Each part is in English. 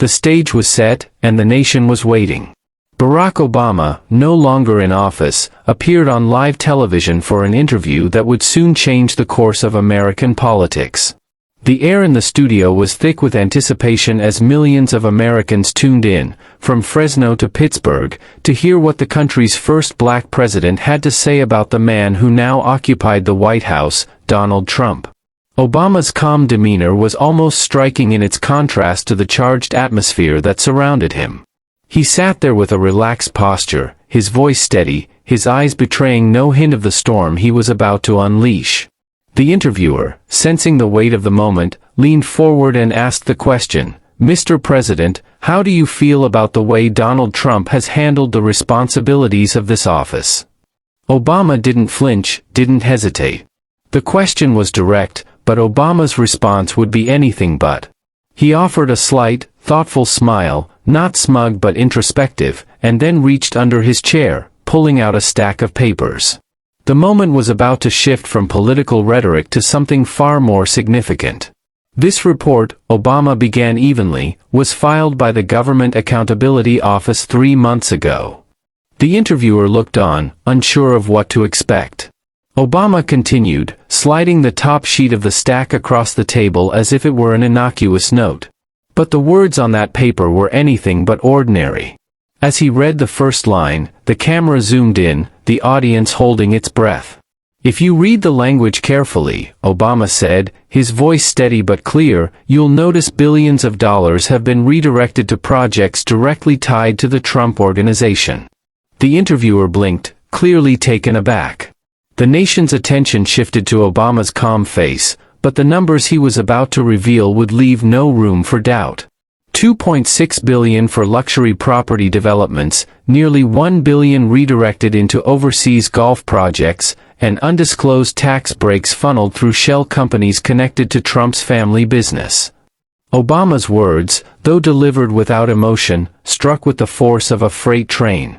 The stage was set, and the nation was waiting. Barack Obama, no longer in office, appeared on live television for an interview that would soon change the course of American politics. The air in the studio was thick with anticipation as millions of Americans tuned in, from Fresno to Pittsburgh, to hear what the country's first black president had to say about the man who now occupied the White House, Donald Trump. Obama's calm demeanor was almost striking in its contrast to the charged atmosphere that surrounded him. He sat there with a relaxed posture, his voice steady, his eyes betraying no hint of the storm he was about to unleash. The interviewer, sensing the weight of the moment, leaned forward and asked the question, "Mr. President, how do you feel about the way Donald Trump has handled the responsibilities of this office?" Obama didn't flinch, didn't hesitate. The question was direct, but Obama's response would be anything but. He offered a slight, thoughtful smile, not smug but introspective, and then reached under his chair, pulling out a stack of papers. The moment was about to shift from political rhetoric to something far more significant. This report, Obama began evenly, was filed by the Government Accountability Office 3 months ago. The interviewer looked on, unsure of what to expect. Obama continued, sliding the top sheet of the stack across the table as if it were an innocuous note. But the words on that paper were anything but ordinary. As he read the first line, the camera zoomed in, the audience holding its breath. "If you read the language carefully," Obama said, his voice steady but clear, "you'll notice billions of dollars have been redirected to projects directly tied to the Trump Organization." The interviewer blinked, clearly taken aback. The nation's attention shifted to Obama's calm face, but the numbers he was about to reveal would leave no room for doubt. $2.6 billion for luxury property developments, nearly $1 billion redirected into overseas golf projects, and undisclosed tax breaks funneled through shell companies connected to Trump's family business. Obama's words, though delivered without emotion, struck with the force of a freight train.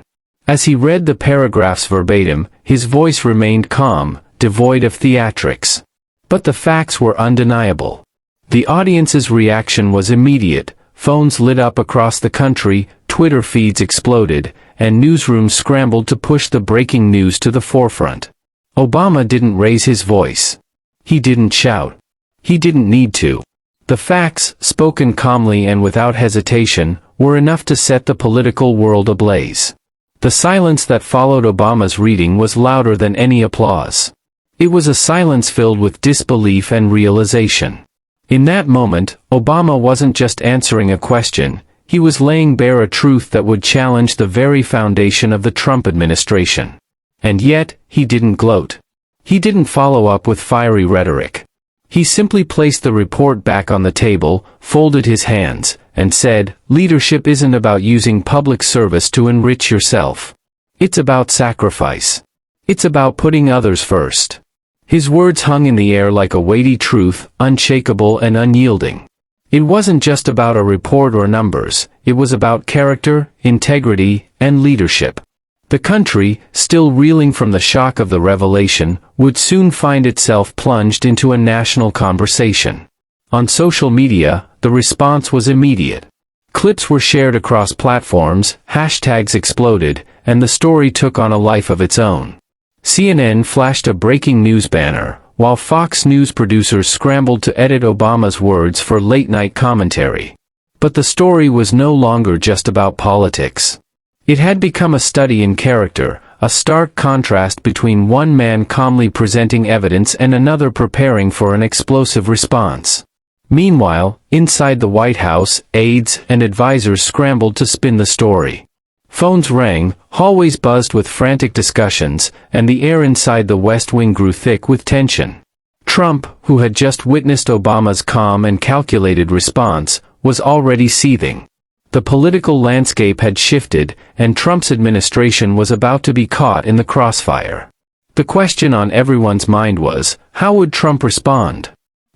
As he read the paragraphs verbatim, his voice remained calm, devoid of theatrics. But the facts were undeniable. The audience's reaction was immediate. Phones lit up across the country, Twitter feeds exploded, and newsrooms scrambled to push the breaking news to the forefront. Obama didn't raise his voice. He didn't shout. He didn't need to. The facts, spoken calmly and without hesitation, were enough to set the political world ablaze. The silence that followed Obama's reading was louder than any applause. It was a silence filled with disbelief and realization. In that moment, Obama wasn't just answering a question, he was laying bare a truth that would challenge the very foundation of the Trump administration. And yet, he didn't gloat. He didn't follow up with fiery rhetoric. He simply placed the report back on the table, folded his hands, and said, "Leadership isn't about using public service to enrich yourself. It's about sacrifice. It's about putting others first." His words hung in the air like a weighty truth, unshakable and unyielding. It wasn't just about a report or numbers, it was about character, integrity, and leadership. The country, still reeling from the shock of the revelation, would soon find itself plunged into a national conversation. On social media, the response was immediate. Clips were shared across platforms, hashtags exploded, and the story took on a life of its own. CNN flashed a breaking news banner, while Fox News producers scrambled to edit Obama's words for late-night commentary. But the story was no longer just about politics. It had become a study in character, a stark contrast between one man calmly presenting evidence and another preparing for an explosive response. Meanwhile, inside the White House, aides and advisors scrambled to spin the story. Phones rang, hallways buzzed with frantic discussions, and the air inside the West Wing grew thick with tension. Trump, who had just witnessed Obama's calm and calculated response, was already seething. The political landscape had shifted, and Trump's administration was about to be caught in the crossfire. The question on everyone's mind was, how would Trump respond?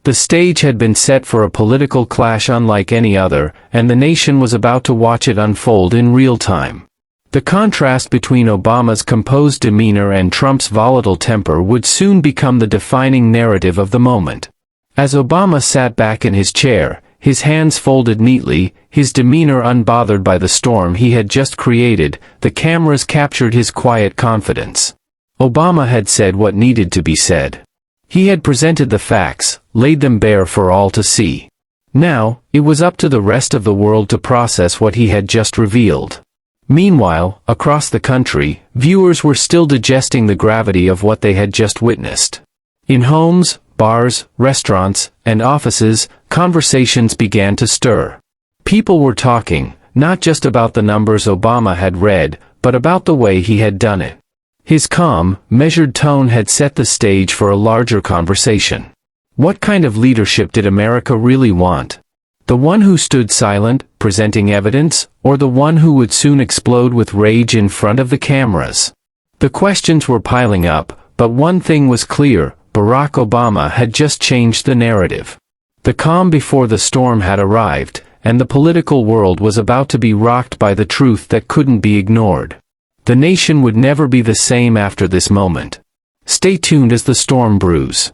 The stage had been set for a political clash unlike any other, and the nation was about to watch it unfold in real time. The contrast between Obama's composed demeanor and Trump's volatile temper would soon become the defining narrative of the moment. As Obama sat back in his chair, his hands folded neatly, his demeanor unbothered by the storm he had just created. The cameras captured his quiet confidence. Obama had said what needed to be said. He had presented the facts, laid them bare for all to see. Now, it was up to the rest of the world to process what he had just revealed. Meanwhile, across the country, viewers were still digesting the gravity of what they had just witnessed. In homes, bars, restaurants, and offices, conversations began to stir. People were talking, not just about the numbers Obama had read, but about the way he had done it. His calm, measured tone had set the stage for a larger conversation. What kind of leadership did America really want? The one who stood silent, presenting evidence, or the one who would soon explode with rage in front of the cameras? The questions were piling up, but one thing was clear: Barack Obama had just changed the narrative. The calm before the storm had arrived, and the political world was about to be rocked by the truth that couldn't be ignored. The nation would never be the same after this moment. Stay tuned as the storm brews.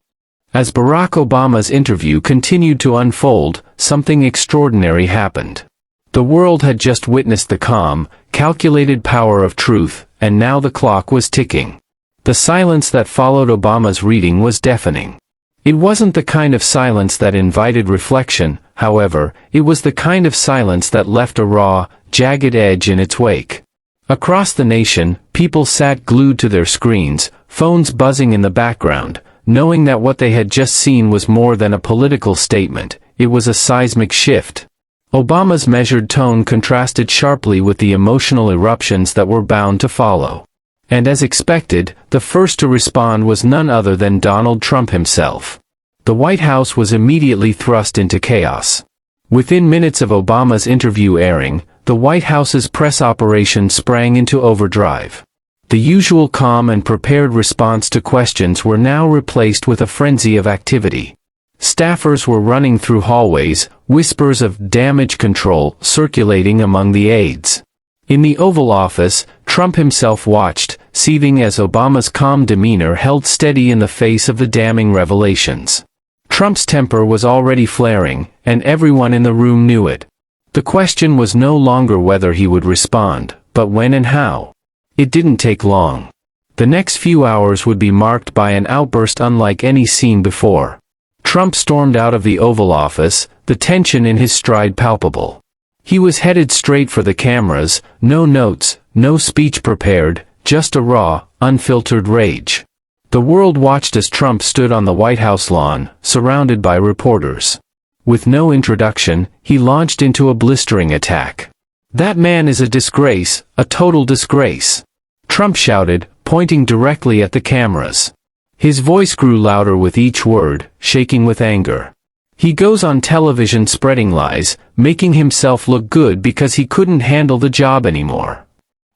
As Barack Obama's interview continued to unfold, something extraordinary happened. The world had just witnessed the calm, calculated power of truth, and now the clock was ticking. The silence that followed Obama's reading was deafening. It wasn't the kind of silence that invited reflection, however, it was the kind of silence that left a raw, jagged edge in its wake. Across the nation, people sat glued to their screens, phones buzzing in the background, knowing that what they had just seen was more than a political statement. It was a seismic shift. Obama's measured tone contrasted sharply with the emotional eruptions that were bound to follow. And as expected, the first to respond was none other than Donald Trump himself. The White House was immediately thrust into chaos. Within minutes of Obama's interview airing, the White House's press operation sprang into overdrive. The usual calm and prepared response to questions were now replaced with a frenzy of activity. Staffers were running through hallways, whispers of "damage control" circulating among the aides. In the Oval Office, Trump himself watched, seething as Obama's calm demeanor held steady in the face of the damning revelations. Trump's temper was already flaring, and everyone in the room knew it. The question was no longer whether he would respond, but when and how. It didn't take long. The next few hours would be marked by an outburst unlike any seen before. Trump stormed out of the Oval Office, the tension in his stride palpable. He was headed straight for the cameras, no notes, no speech prepared, just a raw, unfiltered rage. The world watched as Trump stood on the White House lawn, surrounded by reporters. With no introduction, he launched into a blistering attack. "That man is a disgrace, a total disgrace," Trump shouted, pointing directly at the cameras. His voice grew louder with each word, shaking with anger. "He goes on television spreading lies, making himself look good because he couldn't handle the job anymore."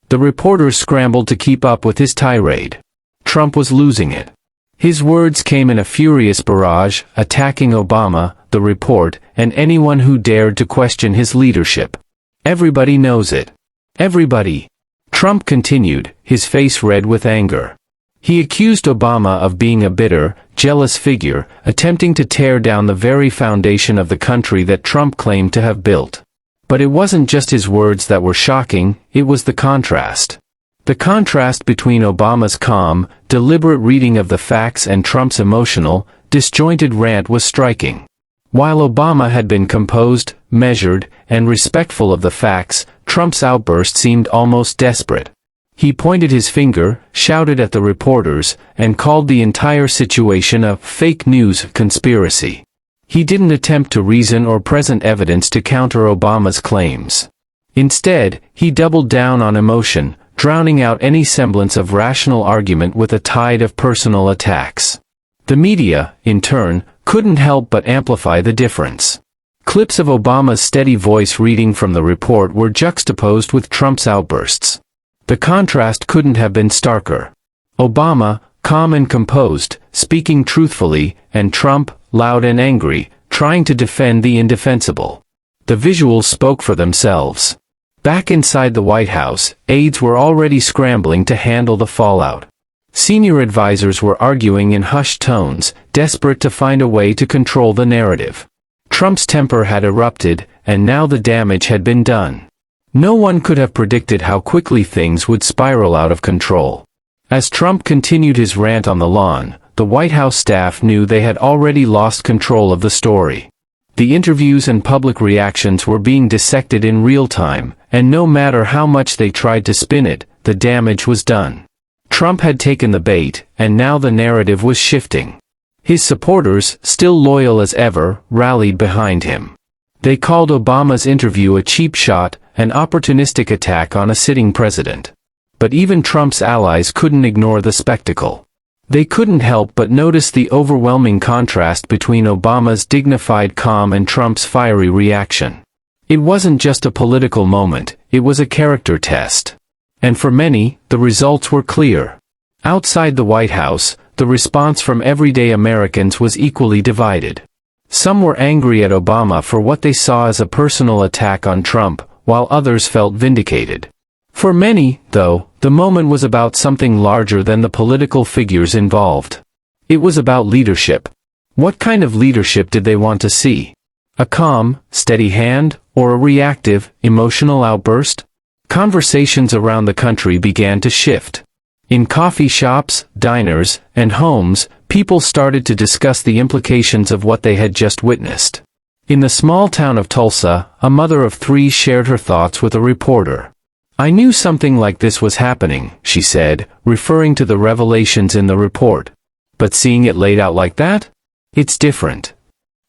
The reporters scrambled to keep up with his tirade. Trump was losing it. His words came in a furious barrage, attacking Obama, the report, and anyone who dared to question his leadership. "Everybody knows it. Everybody," Trump continued, his face red with anger. He accused Obama of being a bitter, jealous figure, attempting to tear down the very foundation of the country that Trump claimed to have built. But it wasn't just his words that were shocking, it was the contrast. The contrast between Obama's calm, deliberate reading of the facts and Trump's emotional, disjointed rant was striking. While Obama had been composed, measured, and respectful of the facts, Trump's outburst seemed almost desperate. He pointed his finger, shouted at the reporters, and called the entire situation a fake news conspiracy. He didn't attempt to reason or present evidence to counter Obama's claims. Instead, he doubled down on emotion, drowning out any semblance of rational argument with a tide of personal attacks. The media, in turn, couldn't help but amplify the difference. Clips of Obama's steady voice reading from the report were juxtaposed with Trump's outbursts. The contrast couldn't have been starker. Obama, calm and composed, speaking truthfully, and Trump, loud and angry, trying to defend the indefensible. The visuals spoke for themselves. Back inside the White House, aides were already scrambling to handle the fallout. Senior advisors were arguing in hushed tones, desperate to find a way to control the narrative. Trump's temper had erupted, and now the damage had been done. No one could have predicted how quickly things would spiral out of control. As Trump continued his rant on the lawn, the White House staff knew they had already lost control of the story. The interviews and public reactions were being dissected in real time, and no matter how much they tried to spin it, the damage was done. Trump had taken the bait, and now the narrative was shifting. His supporters, still loyal as ever, rallied behind him. They called Obama's interview a cheap shot, an opportunistic attack on a sitting president. But even Trump's allies couldn't ignore the spectacle. They couldn't help but notice the overwhelming contrast between Obama's dignified calm and Trump's fiery reaction. It wasn't just a political moment, it was a character test. And for many, the results were clear. Outside the White House, the response from everyday Americans was equally divided. Some were angry at Obama for what they saw as a personal attack on Trump, while others felt vindicated. For many, though, the moment was about something larger than the political figures involved. It was about leadership. What kind of leadership did they want to see? A calm, steady hand, or a reactive, emotional outburst? Conversations around the country began to shift. In coffee shops, diners, and homes, people started to discuss the implications of what they had just witnessed. In the small town of Tulsa, a mother of 3 shared her thoughts with a reporter. "I knew something like this was happening," she said, referring to the revelations in the report. "But seeing it laid out like that? It's different."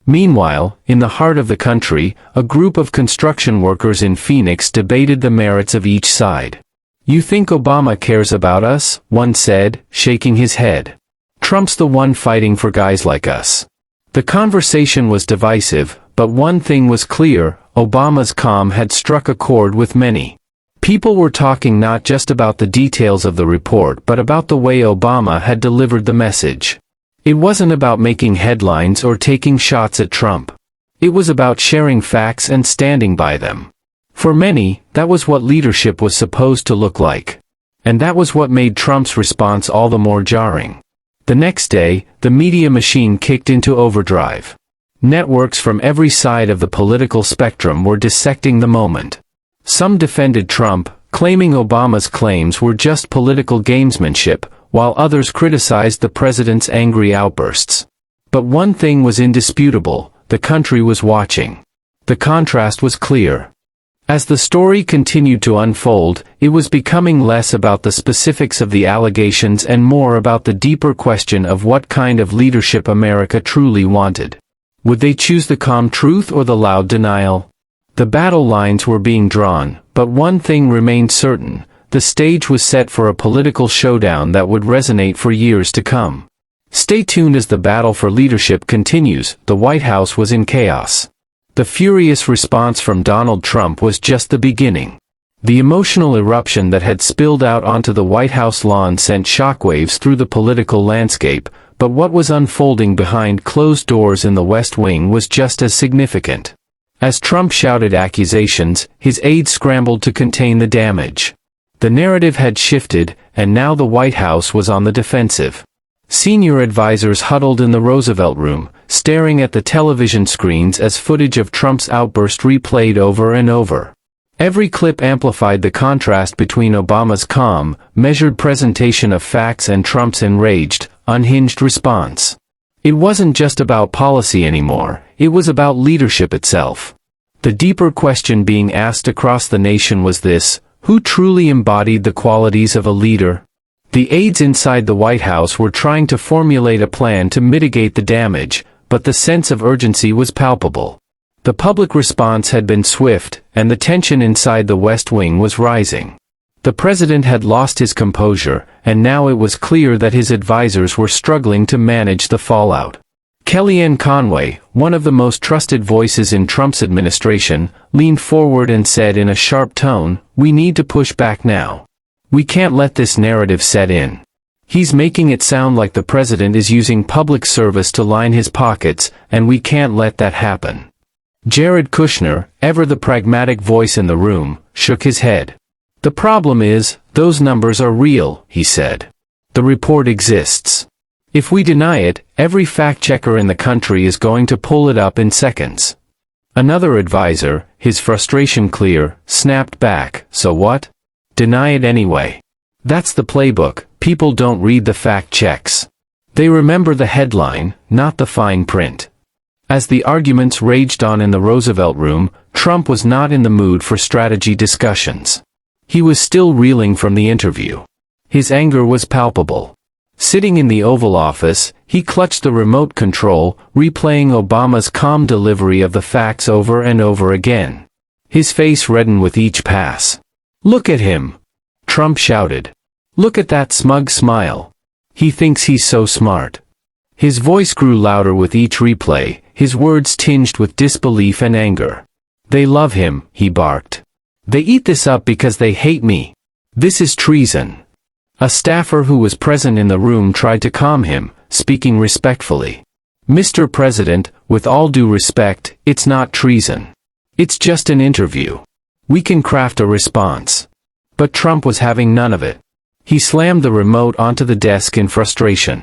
Meanwhile, in the heart of the country, a group of construction workers in Phoenix debated the merits of each side. "You think Obama cares about us?" one said, shaking his head. "Trump's the one fighting for guys like us." The conversation was divisive, but one thing was clear: Obama's calm had struck a chord with many. People were talking not just about the details of the report but about the way Obama had delivered the message. It wasn't about making headlines or taking shots at Trump. It was about sharing facts and standing by them. For many, that was what leadership was supposed to look like. And that was what made Trump's response all the more jarring. The next day, the media machine kicked into overdrive. Networks from every side of the political spectrum were dissecting the moment. Some defended Trump, claiming Obama's claims were just political gamesmanship, while others criticized the president's angry outbursts. But one thing was indisputable: the country was watching. The contrast was clear. As the story continued to unfold, it was becoming less about the specifics of the allegations and more about the deeper question of what kind of leadership America truly wanted. Would they choose the calm truth or the loud denial? The battle lines were being drawn, but one thing remained certain: the stage was set for a political showdown that would resonate for years to come. Stay tuned as the battle for leadership continues. The White House was in chaos. The furious response from Donald Trump was just the beginning. The emotional eruption that had spilled out onto the White House lawn sent shockwaves through the political landscape, but what was unfolding behind closed doors in the West Wing was just as significant. As Trump shouted accusations, his aides scrambled to contain the damage. The narrative had shifted, and now the White House was on the defensive. Senior advisors huddled in the Roosevelt Room, staring at the television screens as footage of Trump's outburst replayed over and over. Every clip amplified the contrast between Obama's calm, measured presentation of facts and Trump's enraged, unhinged response. It wasn't just about policy anymore, it was about leadership itself. The deeper question being asked across the nation was this: who truly embodied the qualities of a leader? The aides inside the White House were trying to formulate a plan to mitigate the damage, but the sense of urgency was palpable. The public response had been swift, and the tension inside the West Wing was rising. The president had lost his composure, and now it was clear that his advisors were struggling to manage the fallout. Kellyanne Conway, one of the most trusted voices in Trump's administration, leaned forward and said in a sharp tone, "We need to push back now. We can't let this narrative set in. He's making it sound like the president is using public service to line his pockets, and we can't let that happen." Jared Kushner, ever the pragmatic voice in the room, shook his head. "The problem is, those numbers are real," he said. "The report exists. If we deny it, every fact-checker in the country is going to pull it up in seconds. Another advisor, his frustration clear, snapped back, "So what? Deny it anyway. That's the playbook. People don't read the fact checks. They remember the headline, not the fine print." As the arguments raged on in the Roosevelt Room, Trump was not in the mood for strategy discussions. He was still reeling from the interview. His anger was palpable. Sitting in the Oval Office, he clutched the remote control, replaying Obama's calm delivery of the facts over and over again. His face reddened with each pass. "Look at him!" Trump shouted. "Look at that smug smile. He thinks he's so smart." His voice grew louder with each replay, his words tinged with disbelief and anger. "They love him," he barked. "They eat this up because they hate me. This is treason." A staffer who was present in the room tried to calm him, speaking respectfully. "Mr. President, with all due respect, it's not treason. It's just an interview. We can craft a response." But Trump was having none of it. He slammed the remote onto the desk in frustration.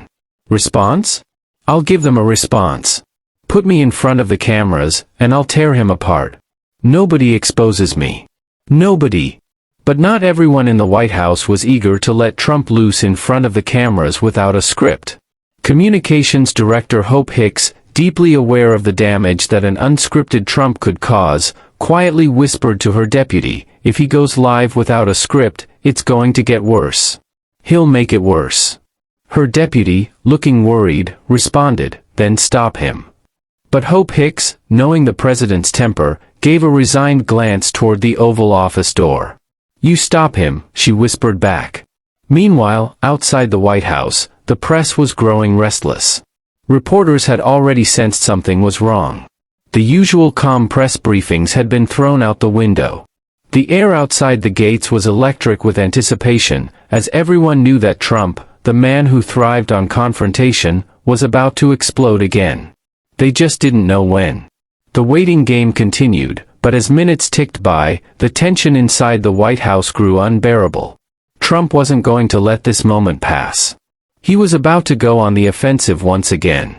"Response? I'll give them a response. Put me in front of the cameras, and I'll tear him apart. Nobody exposes me. Nobody." But not everyone in the White House was eager to let Trump loose in front of the cameras without a script. Communications Director Hope Hicks, deeply aware of the damage that an unscripted Trump could cause, quietly whispered to her deputy, "If he goes live without a script, it's going to get worse. He'll make it worse." Her deputy, looking worried, responded, "Then stop him." But Hope Hicks, knowing the president's temper, gave a resigned glance toward the Oval Office door. "You stop him," she whispered back. Meanwhile, outside the White House, the press was growing restless. Reporters had already sensed something was wrong. The usual calm press briefings had been thrown out the window. The air outside the gates was electric with anticipation, as everyone knew that Trump, the man who thrived on confrontation, was about to explode again. They just didn't know when. The waiting game continued, but as minutes ticked by, the tension inside the White House grew unbearable. Trump wasn't going to let this moment pass. He was about to go on the offensive once again.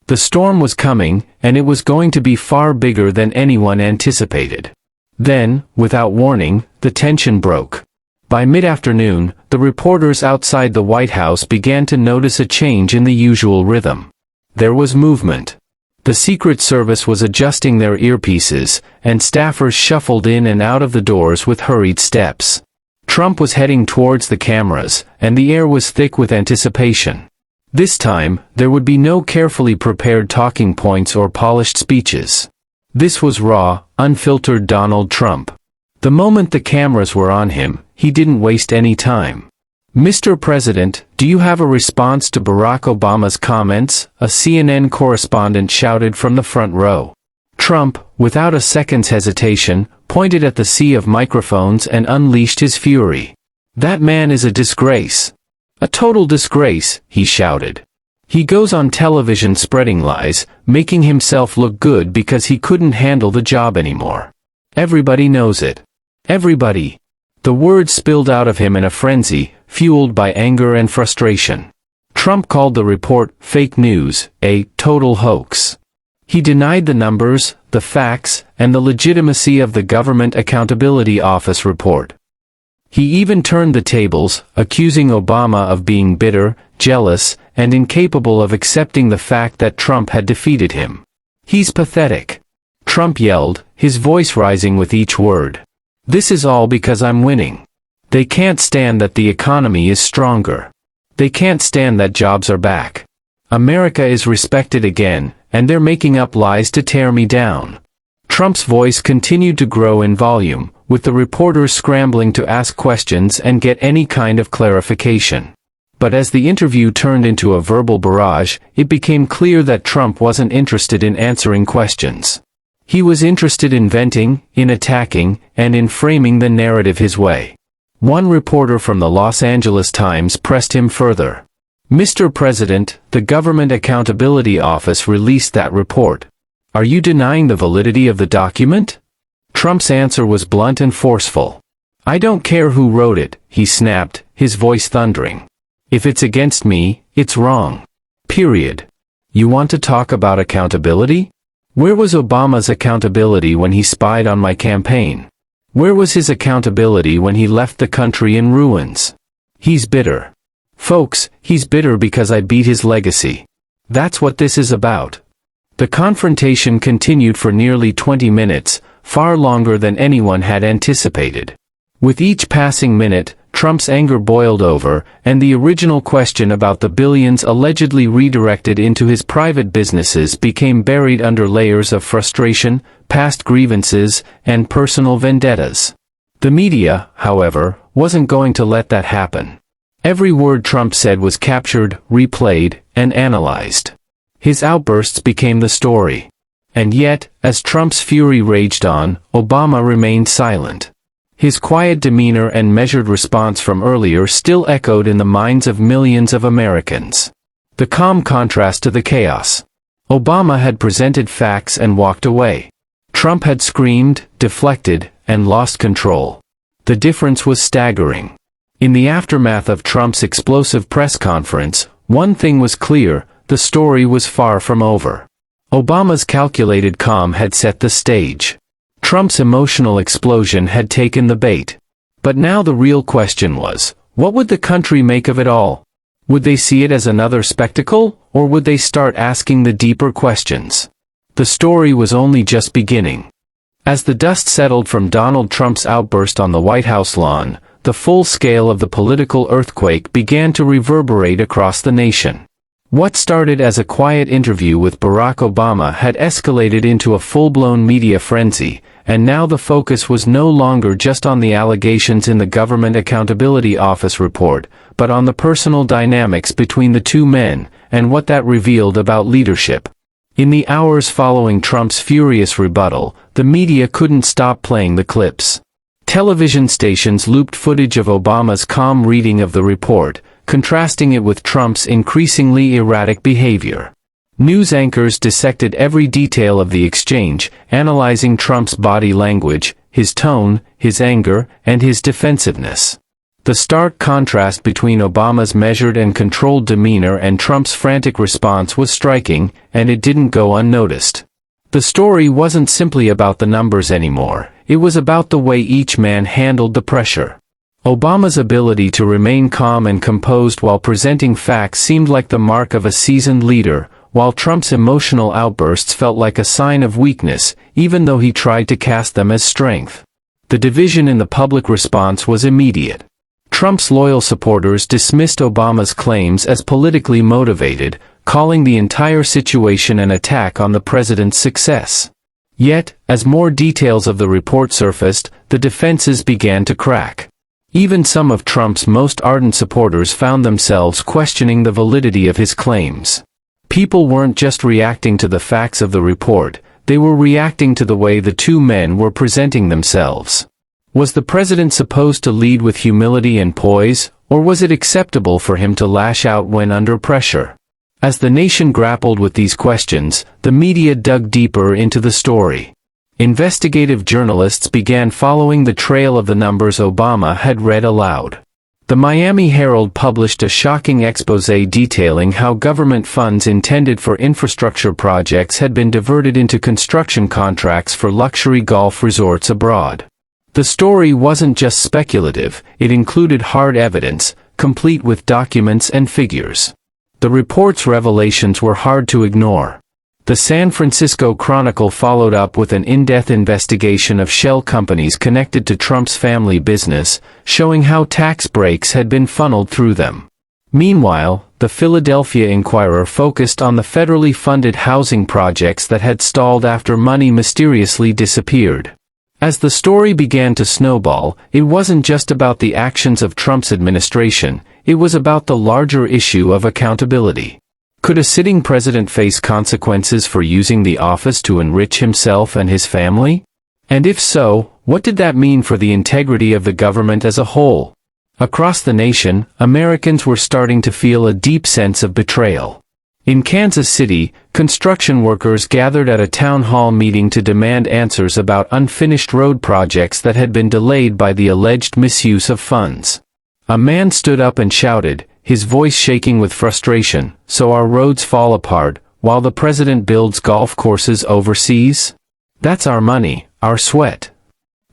The storm was coming, and it was going to be far bigger than anyone anticipated. Then, without warning, the tension broke. By mid-afternoon, the reporters outside the White House began to notice a change in the usual rhythm. There was movement. The Secret Service was adjusting their earpieces, and staffers shuffled in and out of the doors with hurried steps. Trump was heading towards the cameras, and the air was thick with anticipation. This time, there would be no carefully prepared talking points or polished speeches. This was raw, unfiltered Donald Trump. The moment the cameras were on him, he didn't waste any time. "Mr. President, do you have a response to Barack Obama's comments?" a CNN correspondent shouted from the front row. Trump, without a second's hesitation, pointed at the sea of microphones and unleashed his fury. "That man is a disgrace. A total disgrace," he shouted. "He goes on television spreading lies, making himself look good because he couldn't handle the job anymore. Everybody knows it. Everybody." The words spilled out of him in a frenzy, fueled by anger and frustration. Trump called the report fake news, a total hoax. He denied the numbers, the facts, and the legitimacy of the Government Accountability Office report. He even turned the tables, accusing Obama of being bitter, jealous, and incapable of accepting the fact that Trump had defeated him. "He's pathetic," Trump yelled, his voice rising with each word. "This is all because I'm winning. They can't stand that the economy is stronger. They can't stand that jobs are back. America is respected again, and they're making up lies to tear me down." Trump's voice continued to grow in volume, with the reporters scrambling to ask questions and get any kind of clarification. But as the interview turned into a verbal barrage, it became clear that Trump wasn't interested in answering questions. He was interested in venting, in attacking, and in framing the narrative his way. One reporter from the Los Angeles Times pressed him further. "Mr. President, the Government Accountability Office released that report. Are you denying the validity of the document?" Trump's answer was blunt and forceful. "I don't care who wrote it," he snapped, his voice thundering. "If it's against me, it's wrong. Period. You want to talk about accountability? Where was Obama's accountability when he spied on my campaign? Where was his accountability when he left the country in ruins? He's bitter. Folks, he's bitter because I beat his legacy. That's what this is about. The confrontation continued for nearly 20 minutes, far longer than anyone had anticipated. With each passing minute, Trump's anger boiled over, and the original question about the billions allegedly redirected into his private businesses became buried under layers of frustration, past grievances, and personal vendettas. The media, however, wasn't going to let that happen. Every word Trump said was captured, replayed, and analyzed. His outbursts became the story. And yet, as Trump's fury raged on, Obama remained silent. His quiet demeanor and measured response from earlier still echoed in the minds of millions of Americans. The calm contrast to the chaos. Obama had presented facts and walked away. Trump had screamed, deflected, and lost control. The difference was staggering. In the aftermath of Trump's explosive press conference, one thing was clear: the story was far from over. Obama's calculated calm had set the stage. Trump's emotional explosion had taken the bait. But now the real question was, what would the country make of it all? Would they see it as another spectacle, or would they start asking the deeper questions? The story was only just beginning. As the dust settled from Donald Trump's outburst on the White House lawn, the full scale of the political earthquake began to reverberate across the nation. What started as a quiet interview with Barack Obama had escalated into a full-blown media frenzy, and now the focus was no longer just on the allegations in the Government Accountability Office report, but on the personal dynamics between the two men, and what that revealed about leadership. In the hours following Trump's furious rebuttal, the media couldn't stop playing the clips. Television stations looped footage of Obama's calm reading of the report, contrasting it with Trump's increasingly erratic behavior. News anchors dissected every detail of the exchange, analyzing Trump's body language, his tone, his anger, and his defensiveness. The stark contrast between Obama's measured and controlled demeanor and Trump's frantic response was striking, and it didn't go unnoticed. The story wasn't simply about the numbers anymore, it was about the way each man handled the pressure. Obama's ability to remain calm and composed while presenting facts seemed like the mark of a seasoned leader, while Trump's emotional outbursts felt like a sign of weakness, even though he tried to cast them as strength. The division in the public response was immediate. Trump's loyal supporters dismissed Obama's claims as politically motivated, calling the entire situation an attack on the president's success. Yet, as more details of the report surfaced, the defenses began to crack. Even some of Trump's most ardent supporters found themselves questioning the validity of his claims. People weren't just reacting to the facts of the report, they were reacting to the way the two men were presenting themselves. Was the president supposed to lead with humility and poise, or was it acceptable for him to lash out when under pressure? As the nation grappled with these questions, the media dug deeper into the story. Investigative journalists began following the trail of the numbers Obama had read aloud. The Miami Herald published a shocking exposé detailing how government funds intended for infrastructure projects had been diverted into construction contracts for luxury golf resorts abroad. The story wasn't just speculative, it included hard evidence, complete with documents and figures. The report's revelations were hard to ignore. The San Francisco Chronicle followed up with an in-depth investigation of shell companies connected to Trump's family business, showing how tax breaks had been funneled through them. Meanwhile, the Philadelphia Inquirer focused on the federally funded housing projects that had stalled after money mysteriously disappeared. As the story began to snowball, it wasn't just about the actions of Trump's administration, it was about the larger issue of accountability. Could a sitting president face consequences for using the office to enrich himself and his family? And if so, what did that mean for the integrity of the government as a whole? Across the nation, Americans were starting to feel a deep sense of betrayal. In Kansas City, construction workers gathered at a town hall meeting to demand answers about unfinished road projects that had been delayed by the alleged misuse of funds. A man stood up and shouted, his voice shaking with frustration, "So our roads fall apart, while the president builds golf courses overseas? That's our money, our sweat.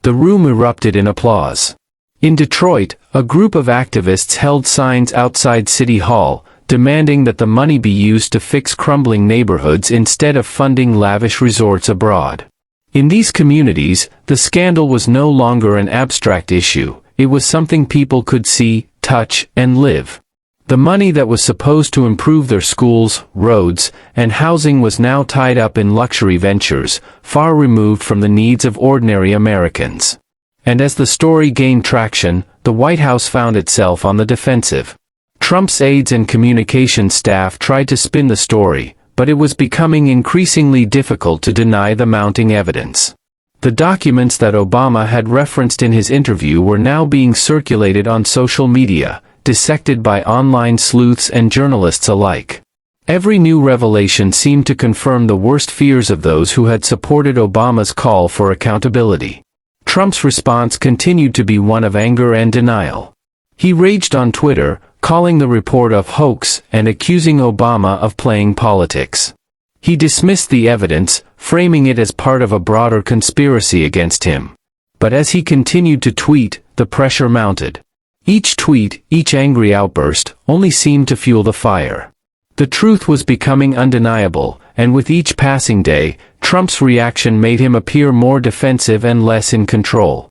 The room erupted in applause. In Detroit, a group of activists held signs outside City Hall, demanding that the money be used to fix crumbling neighborhoods instead of funding lavish resorts abroad. In these communities, the scandal was no longer an abstract issue, it was something people could see, touch, and live. The money that was supposed to improve their schools, roads, and housing was now tied up in luxury ventures, far removed from the needs of ordinary Americans. And as the story gained traction, the White House found itself on the defensive. Trump's aides and communications staff tried to spin the story, but it was becoming increasingly difficult to deny the mounting evidence. The documents that Obama had referenced in his interview were now being circulated on social media, dissected by online sleuths and journalists alike. Every new revelation seemed to confirm the worst fears of those who had supported Obama's call for accountability. Trump's response continued to be one of anger and denial. He raged on Twitter, calling the report a hoax and accusing Obama of playing politics. He dismissed the evidence, framing it as part of a broader conspiracy against him. But as he continued to tweet, the pressure mounted. Each tweet, each angry outburst, only seemed to fuel the fire. The truth was becoming undeniable, and with each passing day, Trump's reaction made him appear more defensive and less in control.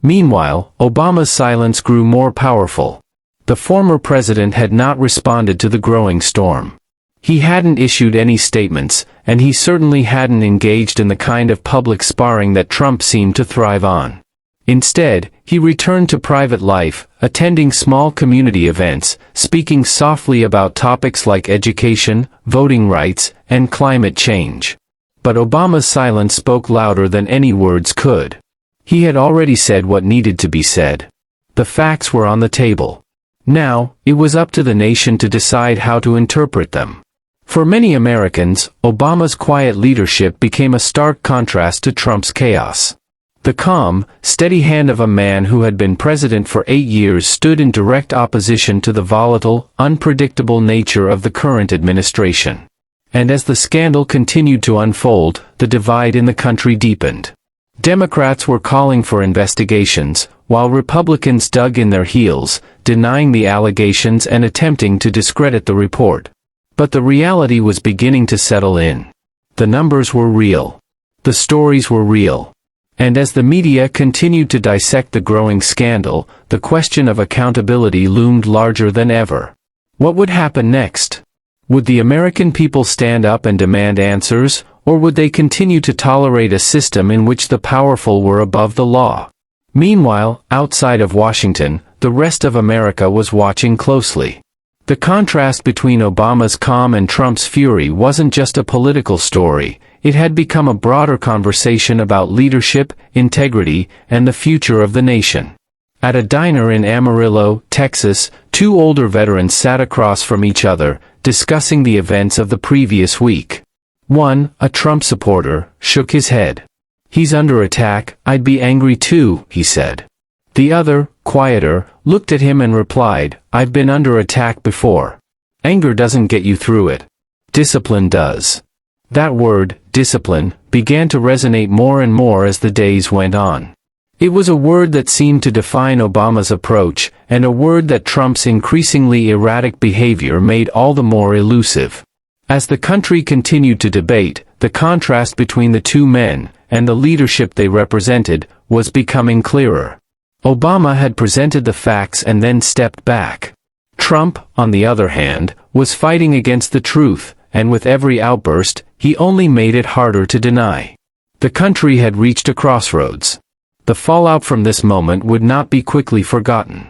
Meanwhile, Obama's silence grew more powerful. The former president had not responded to the growing storm. He hadn't issued any statements, and he certainly hadn't engaged in the kind of public sparring that Trump seemed to thrive on. Instead, he returned to private life, attending small community events, speaking softly about topics like education, voting rights, and climate change. But Obama's silence spoke louder than any words could. He had already said what needed to be said. The facts were on the table. Now, it was up to the nation to decide how to interpret them. For many Americans, Obama's quiet leadership became a stark contrast to Trump's chaos. The calm, steady hand of a man who had been president for 8 years stood in direct opposition to the volatile, unpredictable nature of the current administration. And as the scandal continued to unfold, the divide in the country deepened. Democrats were calling for investigations, while Republicans dug in their heels, denying the allegations and attempting to discredit the report. But the reality was beginning to settle in. The numbers were real. The stories were real. And as the media continued to dissect the growing scandal, the question of accountability loomed larger than ever. What would happen next? Would the American people stand up and demand answers, or would they continue to tolerate a system in which the powerful were above the law? Meanwhile, outside of Washington, the rest of America was watching closely. The contrast between Obama's calm and Trump's fury wasn't just a political story. It had become a broader conversation about leadership, integrity, and the future of the nation. At a diner in Amarillo, Texas, two older veterans sat across from each other, discussing the events of the previous week. One, a Trump supporter, shook his head. "He's under attack, I'd be angry too," he said. The other, quieter, looked at him and replied, "I've been under attack before. Anger doesn't get you through it. Discipline does." That word, discipline, began to resonate more and more as the days went on. It was a word that seemed to define Obama's approach, and a word that Trump's increasingly erratic behavior made all the more elusive. As the country continued to debate, the contrast between the two men, and the leadership they represented, was becoming clearer. Obama had presented the facts and then stepped back. Trump, on the other hand, was fighting against the truth, and with every outburst, he only made it harder to deny. The country had reached a crossroads. The fallout from this moment would not be quickly forgotten.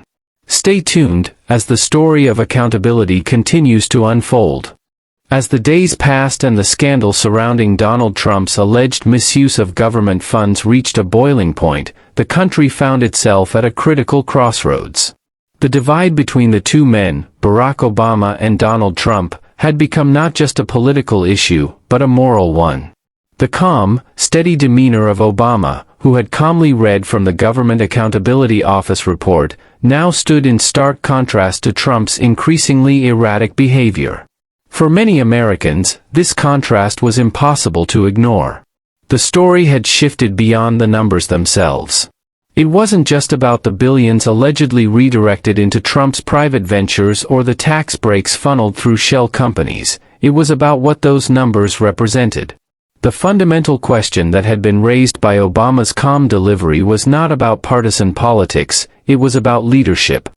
Stay tuned, as the story of accountability continues to unfold. As the days passed and the scandal surrounding Donald Trump's alleged misuse of government funds reached a boiling point, the country found itself at a critical crossroads. The divide between the two men, Barack Obama and Donald Trump, had become not just a political issue, but a moral one. The calm, steady demeanor of Obama, who had calmly read from the Government Accountability Office report, now stood in stark contrast to Trump's increasingly erratic behavior. For many Americans, this contrast was impossible to ignore. The story had shifted beyond the numbers themselves. It wasn't just about the billions allegedly redirected into Trump's private ventures or the tax breaks funneled through shell companies. It was about what those numbers represented. The fundamental question that had been raised by Obama's calm delivery was not about partisan politics, it was about leadership.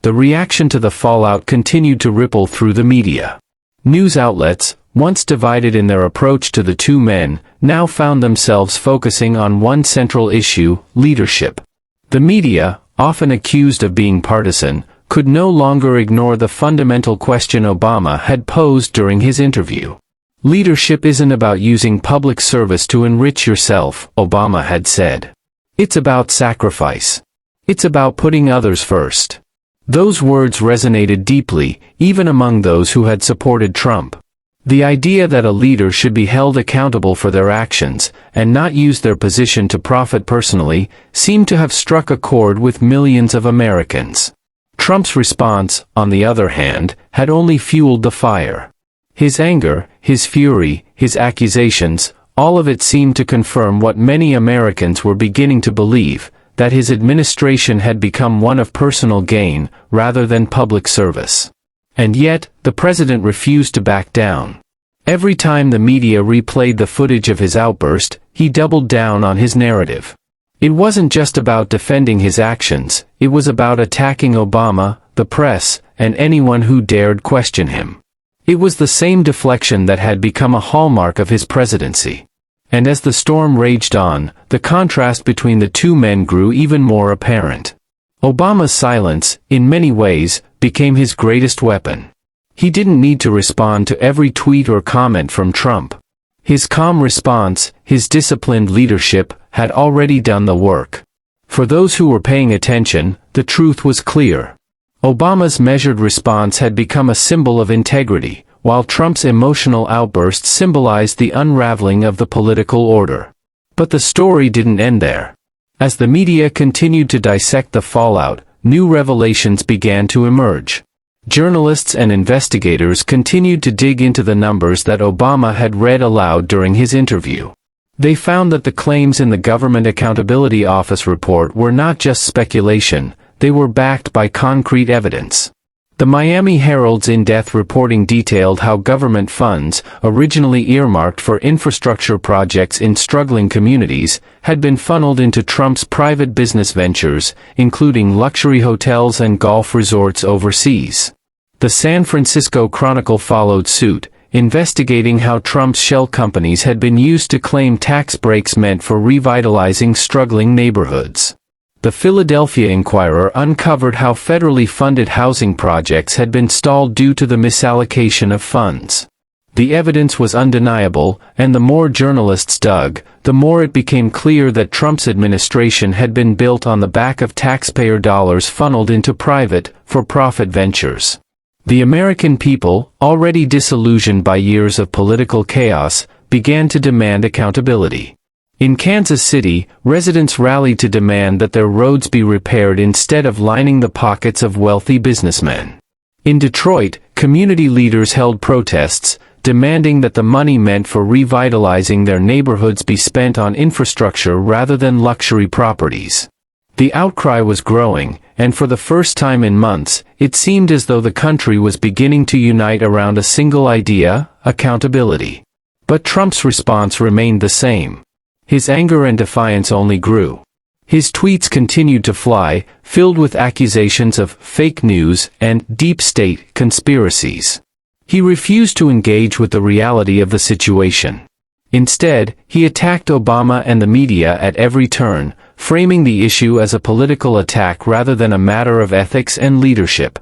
The reaction to the fallout continued to ripple through the media. News outlets, once divided in their approach to the two men, now found themselves focusing on one central issue: leadership. The media, often accused of being partisan, could no longer ignore the fundamental question Obama had posed during his interview. Leadership isn't about using public service to enrich yourself, Obama had said. It's about sacrifice. It's about putting others first. Those words resonated deeply, even among those who had supported Trump. The idea that a leader should be held accountable for their actions, and not use their position to profit personally, seemed to have struck a chord with millions of Americans. Trump's response, on the other hand, had only fueled the fire. His anger, his fury, his accusations, all of it seemed to confirm what many Americans were beginning to believe, that his administration had become one of personal gain, rather than public service. And yet, the president refused to back down. Every time the media replayed the footage of his outburst, he doubled down on his narrative. It wasn't just about defending his actions, it was about attacking Obama, the press, and anyone who dared question him. It was the same deflection that had become a hallmark of his presidency. And as the storm raged on, the contrast between the two men grew even more apparent. Obama's silence, in many ways, became his greatest weapon. He didn't need to respond to every tweet or comment from Trump. His calm response, his disciplined leadership, had already done the work. For those who were paying attention, the truth was clear. Obama's measured response had become a symbol of integrity, while Trump's emotional outburst symbolized the unraveling of the political order. But the story didn't end there. As the media continued to dissect the fallout, new revelations began to emerge. Journalists and investigators continued to dig into the numbers that Obama had read aloud during his interview. They found that the claims in the Government Accountability Office report were not just speculation, they were backed by concrete evidence. The Miami Herald's in-depth reporting detailed how government funds, originally earmarked for infrastructure projects in struggling communities, had been funneled into Trump's private business ventures, including luxury hotels and golf resorts overseas. The San Francisco Chronicle followed suit, investigating how Trump's shell companies had been used to claim tax breaks meant for revitalizing struggling neighborhoods. The Philadelphia Inquirer uncovered how federally funded housing projects had been stalled due to the misallocation of funds. The evidence was undeniable, and the more journalists dug, the more it became clear that Trump's administration had been built on the back of taxpayer dollars funneled into private, for-profit ventures. The American people, already disillusioned by years of political chaos, began to demand accountability. In Kansas City, residents rallied to demand that their roads be repaired instead of lining the pockets of wealthy businessmen. In Detroit, community leaders held protests, demanding that the money meant for revitalizing their neighborhoods be spent on infrastructure rather than luxury properties. The outcry was growing, and for the first time in months, it seemed as though the country was beginning to unite around a single idea: accountability. But Trump's response remained the same. His anger and defiance only grew. His tweets continued to fly, filled with accusations of fake news and deep state conspiracies. He refused to engage with the reality of the situation. Instead, he attacked Obama and the media at every turn, framing the issue as a political attack rather than a matter of ethics and leadership.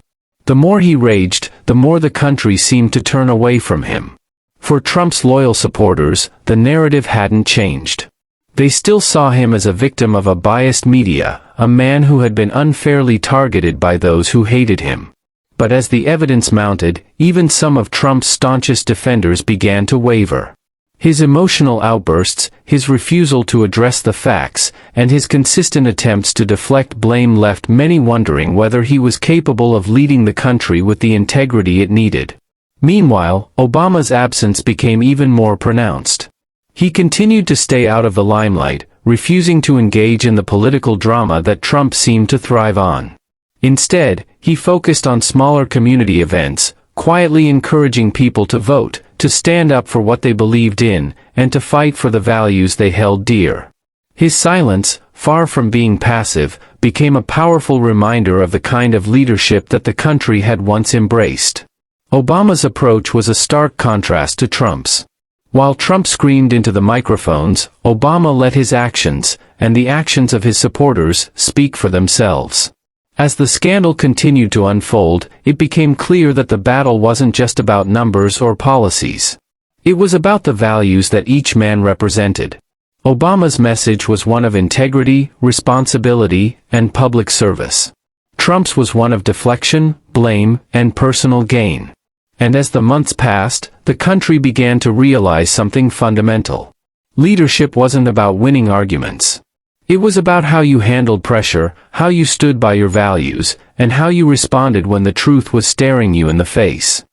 The more he raged, the more the country seemed to turn away from him. For Trump's loyal supporters, the narrative hadn't changed. They still saw him as a victim of a biased media, a man who had been unfairly targeted by those who hated him. But as the evidence mounted, even some of Trump's staunchest defenders began to waver. His emotional outbursts, his refusal to address the facts, and his consistent attempts to deflect blame left many wondering whether he was capable of leading the country with the integrity it needed. Meanwhile, Obama's absence became even more pronounced. He continued to stay out of the limelight, refusing to engage in the political drama that Trump seemed to thrive on. Instead, he focused on smaller community events, quietly encouraging people to vote, to stand up for what they believed in, and to fight for the values they held dear. His silence, far from being passive, became a powerful reminder of the kind of leadership that the country had once embraced. Obama's approach was a stark contrast to Trump's. While Trump screamed into the microphones, Obama let his actions, and the actions of his supporters, speak for themselves. As the scandal continued to unfold, it became clear that the battle wasn't just about numbers or policies. It was about the values that each man represented. Obama's message was one of integrity, responsibility, and public service. Trump's was one of deflection, blame, and personal gain. And as the months passed, the country began to realize something fundamental. Leadership wasn't about winning arguments. It was about how you handled pressure, how you stood by your values, and how you responded when the truth was staring you in the face.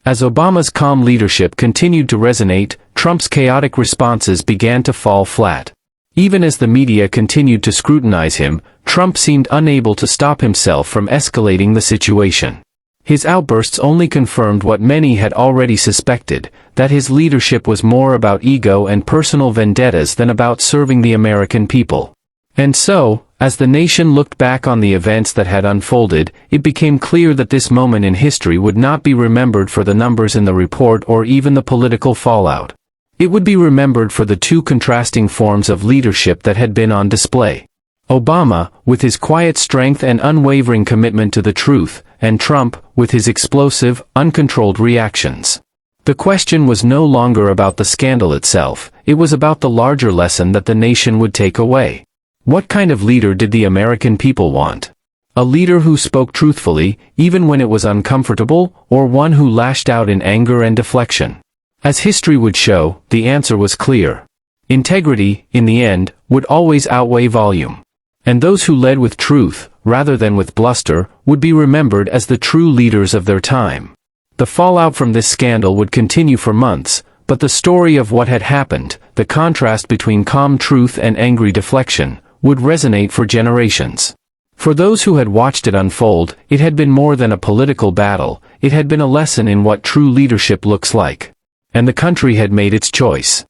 As Obama's calm leadership continued to resonate, Trump's chaotic responses began to fall flat. Even as the media continued to scrutinize him, Trump seemed unable to stop himself from escalating the situation. His outbursts only confirmed what many had already suspected, that his leadership was more about ego and personal vendettas than about serving the American people. And so, as the nation looked back on the events that had unfolded, it became clear that this moment in history would not be remembered for the numbers in the report or even the political fallout. It would be remembered for the two contrasting forms of leadership that had been on display. Obama, with his quiet strength and unwavering commitment to the truth, and Trump, with his explosive, uncontrolled reactions. The question was no longer about the scandal itself, it was about the larger lesson that the nation would take away. What kind of leader did the American people want? A leader who spoke truthfully, even when it was uncomfortable, or one who lashed out in anger and deflection? As history would show, the answer was clear. Integrity, in the end, would always outweigh volume. And those who led with truth, rather than with bluster, would be remembered as the true leaders of their time. The fallout from this scandal would continue for months, but the story of what had happened, the contrast between calm truth and angry deflection, would resonate for generations. For those who had watched it unfold, it had been more than a political battle, it had been a lesson in what true leadership looks like. And the country had made its choice.